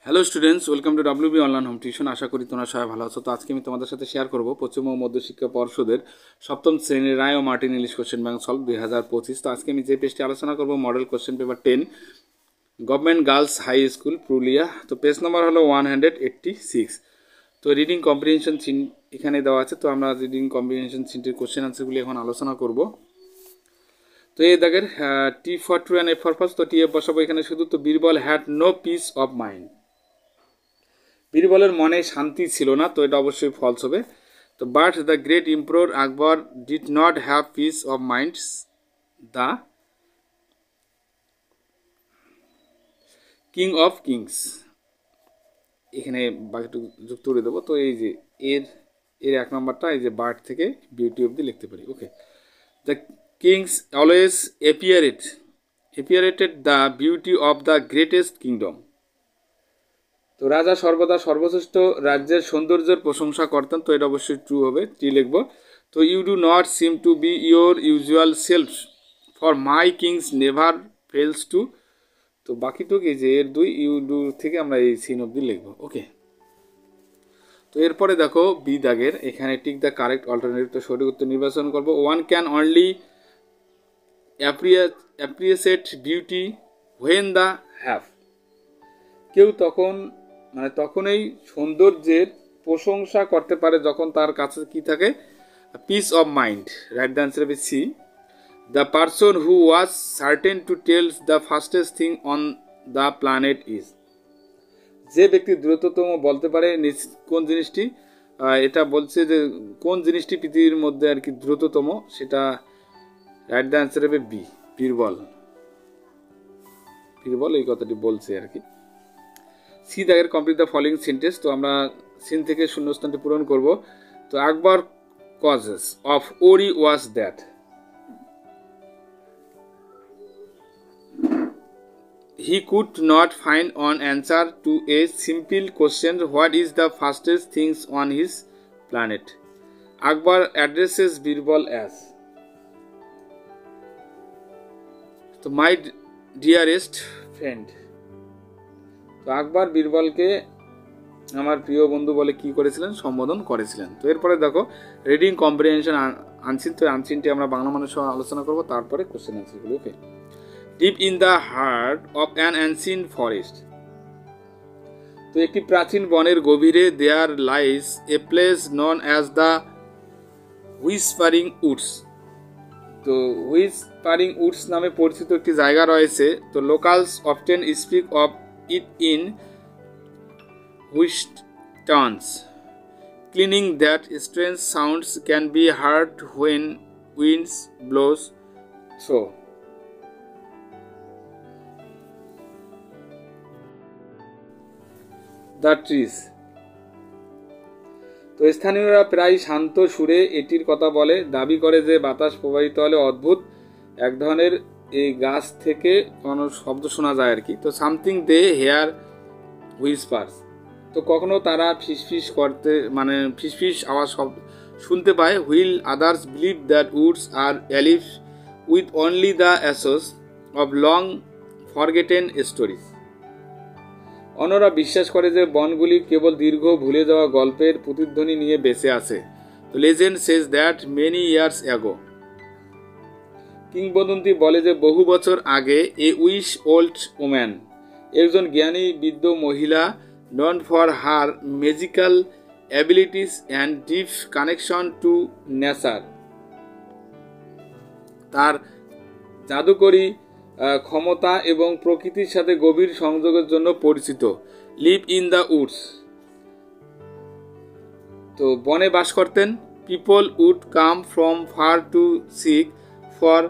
Hello students, welcome to WB online home tuition. আশা করি তোমরা সবাই ভালো আছো। তো আজকে আমি তোমাদের সাথে শেয়ার করবো পশ্চিমবঙ্গ মধ্যশিক্ষা পর্ষদের সপ্তম শ্রেণীর রায় ও Martin English question bank solve 2025। তো আজকে আমি যে পেজটি আলোচনা করবো model question paper 10 government girls high school Purulia. তো পেজ নাম্বার হলো 186। তো রিডিং কম্প্রিহেনশন চিন এখানে দেওয়া আছে। তো আমরা রিডিং কম্প্রিহেনশন চিনটির কোশ্চেন আনসারগুলি এখন আলোচনা করব। তো এই দাগের T for true and F for false. তো টি এফ বসাবো এখানে শুধু। তো Birbal had no peace of mind, বীরবলের মনে শান্তি ছিল না, তো এটা অবশ্যই ফলস হবে। তো but the great emperor Akbar did not have peace of mind, the king of kings. এখানে বাকিটুকু যুক্ত করে দেবো। তো এই যে এর এক নম্বরটা এই যে বার্ড থেকে বিউটি অবধি লিখতে পারি। Okay, the kings always appreciated the beauty of the greatest kingdom. তো রাজা সর্বদা সর্বশ্রেষ্ঠ রাজ্যের সৌন্দর্যের প্রশংসা করতেন, তো এটা অবশ্যই ট্রু হবে, টি লিখব। তো you do not seem to be your usual self, for my kings never fails to. তো বাকিটুকু এই যে এর দুই ইউ ডু থেকে আমরা এই সিন অবধি লিখবো। ওকে, তো এরপরে দেখো বি দাগের এখানে টিক দ্য কারেক্ট অল্টারনেটিভ। তো সঠিক উত্তর নির্বাচন করবো। One can only appreciate beauty when the have. কেউ তখনই সৌন্দর্যের প্রশংসা করতে পারে যখন তার কাছে কি থাকে, peace of mind. Right the answer হবে C. The person who was certain to tells the fastest thing on the planet is. যে ব্যক্তি দ্রুততম বলতে পারে কোন জিনিসটি, এটা বলছে যে কোন জিনিসটি পৃথিবীর মধ্যে আর কি দ্রুততম, সেটা রাইট দ্য আনসার হবে বি, বীরবল এই কথাটি বলছে আর কি। সি দাগের কমপ্লিট দ্য ফলোইং সেন্টেন্স। তো আমরা সিন থেকে শূন্যস্থানটি পূরণ করব। তো আকবর causes of worry was that. He could not find an answer to a simple question, what is the fastest things on his planet. Akbar addresses Birbal as. তো my dearest friend. তো আকবর বীরবলকে আমার প্রিয় বন্ধু বলে কি করেছিলেন, সম্বোধন করেছিলেন। তো এরপরে দেখো রিডিং কম্প্রিহেনশন আনসিন। তো আনসিনটি আমরা বাংলা মানুষ সহ আলোচনা করবো, তারপরে কোশ্চেন আনসারগুলো। Okay, deep in the heart of an ancient forest. তো একটি প্রাচীন বনের গভীরে there lies a place known as the whispering woods. তো হুইসপারিং উডস নামে পরিচিত একটি জায়গা রয়েছে। তো locals often speak of it in whispered tones, claiming that strange sounds can be heard when winds blows through the trees. তো স্থানীয়রা প্রায় শান্ত সুরে এটির কথা বলে, দাবি করে যে বাতাস প্রবাহিত হলে অদ্ভুত এক ধরনের এই গাছ থেকে কোনো শব্দ শোনা যায় আর কি। তো সামথিং দে হেয়ার হুইসপার্স। তো কখনো তারা ফিসফিস আওয়াজ শুনতে পায়। While others believe that woods are alive with only the echoes of long forgotten stories. অন্যরা বিশ্বাস করে যে বনগুলি কেবল দীর্ঘ ভুলে যাওয়া গল্পের প্রতিধ্বনি নিয়ে বেঁচে আছে। তো legend says that many years ago. কিংবদন্তি বলে যে বহু বছর আগে এ উইশ ওল্ড ওম্যান, একজন জ্ঞানী বৃদ্ধ মহিলা, নন for her magical abilities and deep connection to nature, তার জাদুকরী ক্ষমতা এবং প্রকৃতির সাথে গভীর সংযোগের জন্য পরিচিত। Live in the woods. তো বনে বাস করতেন। People would come from far to seek for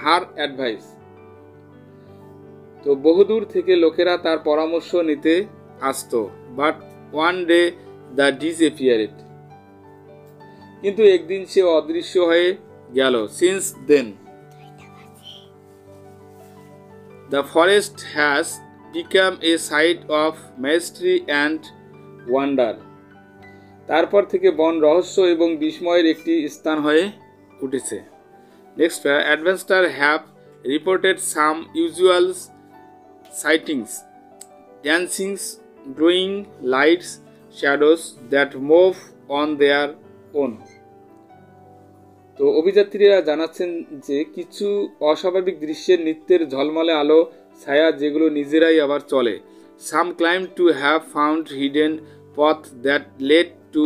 her advice. তো বহুদূর থেকে লোকেরা তার পরামর্শ নিতে আসতো। But one day the disappeared. কিন্তু একদিন সে অদৃশ্য হয়ে গেল। Since then the forest has become a site of mystery and wonder. তারপর থেকে বন রহস্য এবং বিস্ময়ের একটি স্থান হয়ে উঠেছে। Next, adventurers have reported some unusual sightings dancing, glowing lights, shadows that move on their own. তো অভিযাত্রীরা জানাচ্ছেন যে কিছু অস্বাভাবিক দৃশ্যের নৃত্যের ঝলমলে আলো ছায়া যেগুলো নিজেরাই আবার চলে। Some claim to have found hidden paths that led to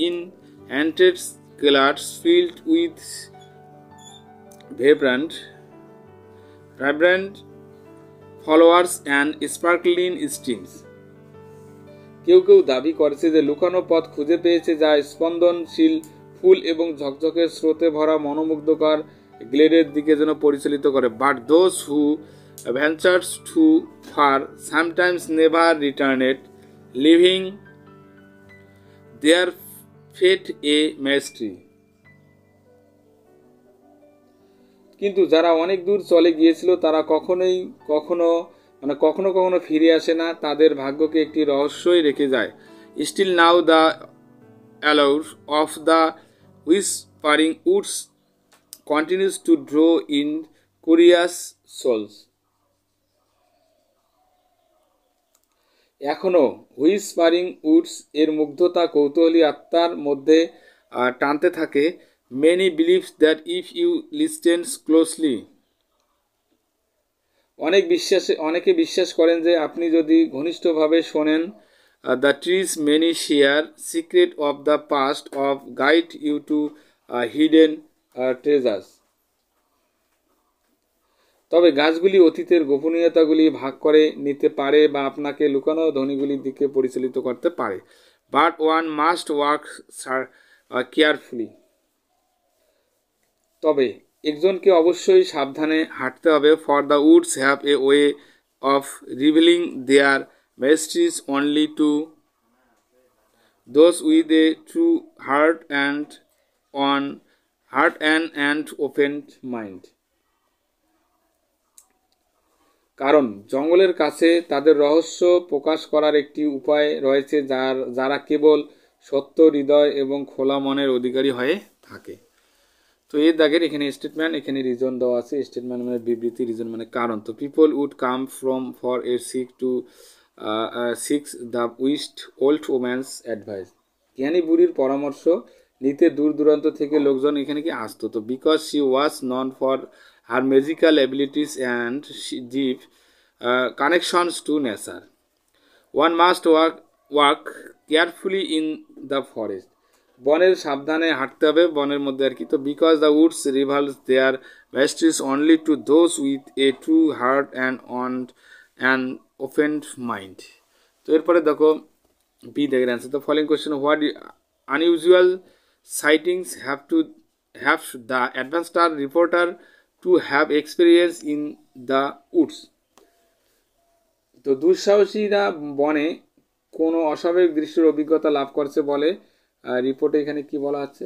enchanted cellars filled with vibrant flowers and sparkling streams. কেউ কেউ দাবি করেছে যে লুকানো পথ খুঁজে পেয়েছে যা স্পন্দনশীল ফুল এবং ঝকঝকে স্রোতে ভরা মনোমুগ্ধকর গ্লেডের দিকে যেন পরিচালিত করে। But those who ventures too far sometimes never returned, living their fate a mystery. কিন্তু যারা অনেক দূর চলে গিয়েছিল তারা কখনো ফিরে আসে না, তাদের ভাগ্যকে একটি রহস্যই রেখে যায়। Still now the allure of the whispering woods continues to draw in curious souls. এখনো হুইসপারিং উডস এর মুগ্ধতা কৌতূহলী আত্মার মধ্যে টানতে থাকে। Many believe that if you listen closely, অনেকে বিশ্বাস করেন যে আপনি যদি ঘনিষ্ঠভাবে শোনেন, the trees many share secret of the past of guide you to hidden treasures. তবে গাছগুলি অতীতের গোপনীয়তাগুলি ভাগ করে নিতে পারে বা আপনাকে লুকানো ধ্বনিগুলির দিকে পরিচালিত করতে পারে। But one must walk carefully. তবে একজনকে অবশ্যই সাবধানে হাঁটতে হবে। For the woods have a way of revealing their mysteries only to those with a true heart and open mind. কারণ জঙ্গলের কাছে তাদের রহস্য প্রকাশ করার একটি উপায় রয়েছে যারা কেবল সত্য হৃদয় এবং খোলা মনের অধিকারী হয়ে থাকে। তো এর দাগের এখানে স্টেটমেন্ট, এখানে রিজন দেওয়া আছে। স্টেটমেন্ট মানে বিবৃতি, রিজন মানে কারণ। তো people would come from for a six the wisest old woman's advice. জ্ঞানী বুড়ির পরামর্শ নিতে দূর দূরান্ত থেকে লোকজন এখানে কি আসতো। তো because she was known for her magical abilities and deep connections to nature. One must walk carefully in the forest. বনের সাবধানে হাঁটতে হবে, বনের মধ্যে আর কি। তো because the woods reveals their mysteries only to those with a true heart and open mind. তো এরপরে দেখো বি দেখের answer. The following question, what unusual sightings have the advance star reporter to have experience in the woods. তো দুঃসাহসীরা বনে কোনো অস্বাভাবিক দৃশ্যের অভিজ্ঞতা লাভ করছে বলে রিপোর্টে এখানে কি বলা আছে,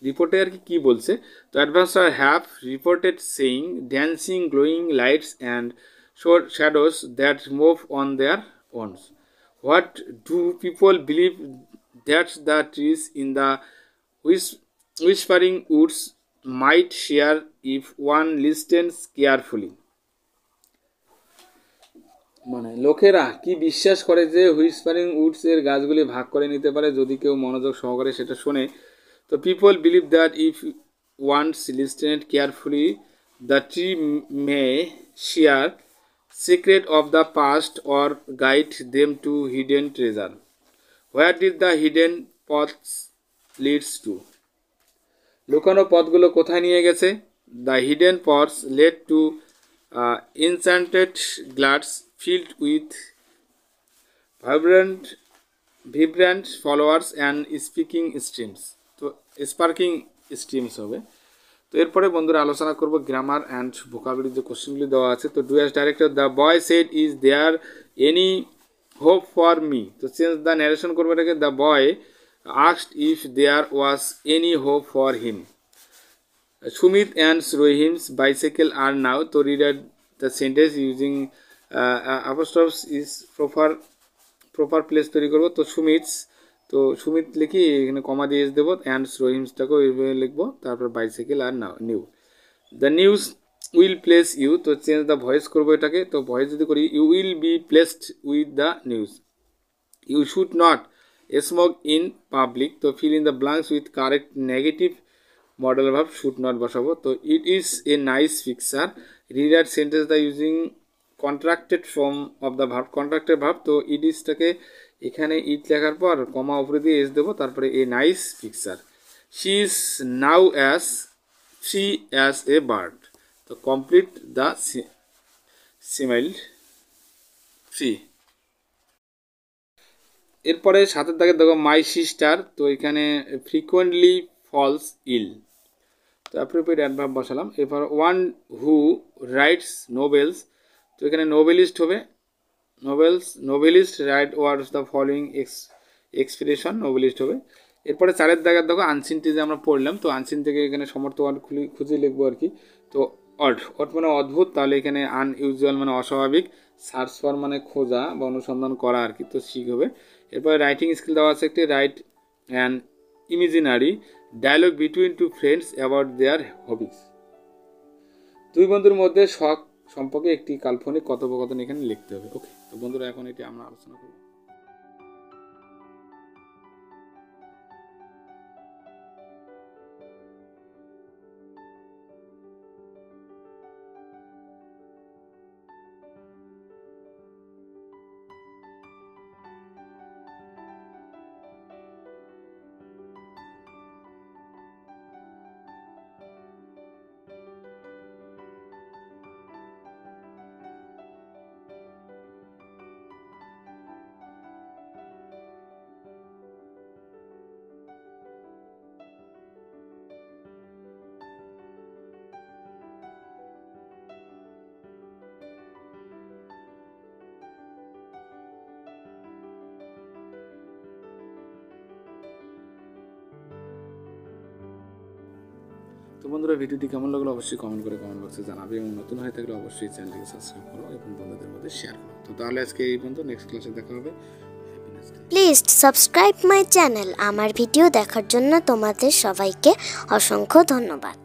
রিপোর্টে আর কি বলছে। তো adventurers have reported saying dancing glowing lights and shadows that move on their owns. What do people believe that the trees in the whispering woods might share if one listens carefully. মানে লোকেরা কি বিশ্বাস করে যে whispering Woods এর গাছগুলি ভাগ করে নিতে পারে যদি কেউ মনোযোগ সহকারে সেটা শোনে। তো people believe that if once listened carefully the tree may share secrets of the past or guide them to hidden treasure. Where did the hidden paths leads to. লুকানো পথগুলো কোথায় নিয়ে গেছে। The hidden paths led to enchanted glades filled with vibrant flowers and sparkling streams হবে। তো এরপরে বন্ধুরা আলোচনা করব গ্রামার অ্যান্ড ভোকাবুলারি যে কোশ্চেনগুলি দেওয়া আছে। তো do as director, the boy said is there any hope for me. তো চেঞ্জ দ্য ন্যারেশন করবে এটাকে, the boy asked if there was any hope for him. Sumit and Rohim's bicycle are now. To read the sentence using apostrophes is proper place তৈরি করব। তো সুমিত লিখি এখানে কমা দিয়ে দেবো, অ্যান্ড রহিমসটাকেও এইভাবে লিখবো, তারপর বাইসাইকেল আর new. The news will please you, তো চেঞ্জ দ্য ভয়েস করবো এটাকে, তো ভয়েস যদি করি you will be placed with the news. You should not smoke in public, তো fill in the blanks with correct negative modal ভাব should not বসাবো। তো it is a nice picture, rewrite sentence the using contracted form of the verb, contracted verb. তো it ইজটাকে এখানে ইট লেখার পর কমা উপরে দিয়ে এস দেবো, তারপরে এ nice picture. She is now as free as a bird, তো কমপ্লিট দ্য সিমাইল ফ্রি। এরপরে সাথের দাগে দেখো মাই সিস্টার, তো এখানে ফ্রিকোয়েন্টলি ফলস ইল, তো অ্যাপ্রোপ্রিয়েট অ্যাডভার্ব বসালাম। এরপর ওয়ান হু রাইটস নোবেলস, তো এখানে নোবেলিস্ট হবে, noblest right words the following expression, noblest হবে। এরপরে চারের দাগের দেখো আনসিনটি যে আমরা পড়লাম, তো আনসিন থেকে এখানে সমর্থ ওয়ার্ড খুঁজে লিখবো আর কি। তো অড মানে অদ্ভুত, তাহলে এখানে আনইউজুয়াল মানে অস্বাভাবিক, সার্চ ফর মানে খোঁজা বা অনুসন্ধান করা আর কি, তো শিখ হবে। এরপরে রাইটিং স্কিল দেওয়া আছে একটি, write an imaginary dialogue between two friends about their hobbies, দুই বন্ধুর মধ্যে শখ সম্পর্কে একটি কাল্পনিক কথোপকথন এখানে লিখতে হবে। ওকে, তো বন্ধুরা এখন এটি আমরা আলোচনা করব। তো বন্ধুরা ভিডিওটি কেমন লাগলো অবশ্যই কমেন্ট করে কমেন্ট বক্সে জানাবে, এবং নতুন হয়ে থাকলে অবশ্যই চ্যানেলটিকে সাবস্ক্রাইব করো এবং বন্ধুদের মধ্যে শেয়ার করো। তো তাহলে আজকে এই পর্যন্ত, নেক্সট ক্লাসে দেখা হবে। Please subscribe my channel. আমার ভিডিও দেখার জন্য তোমাদের সবাইকে অসংখ্য ধন্যবাদ।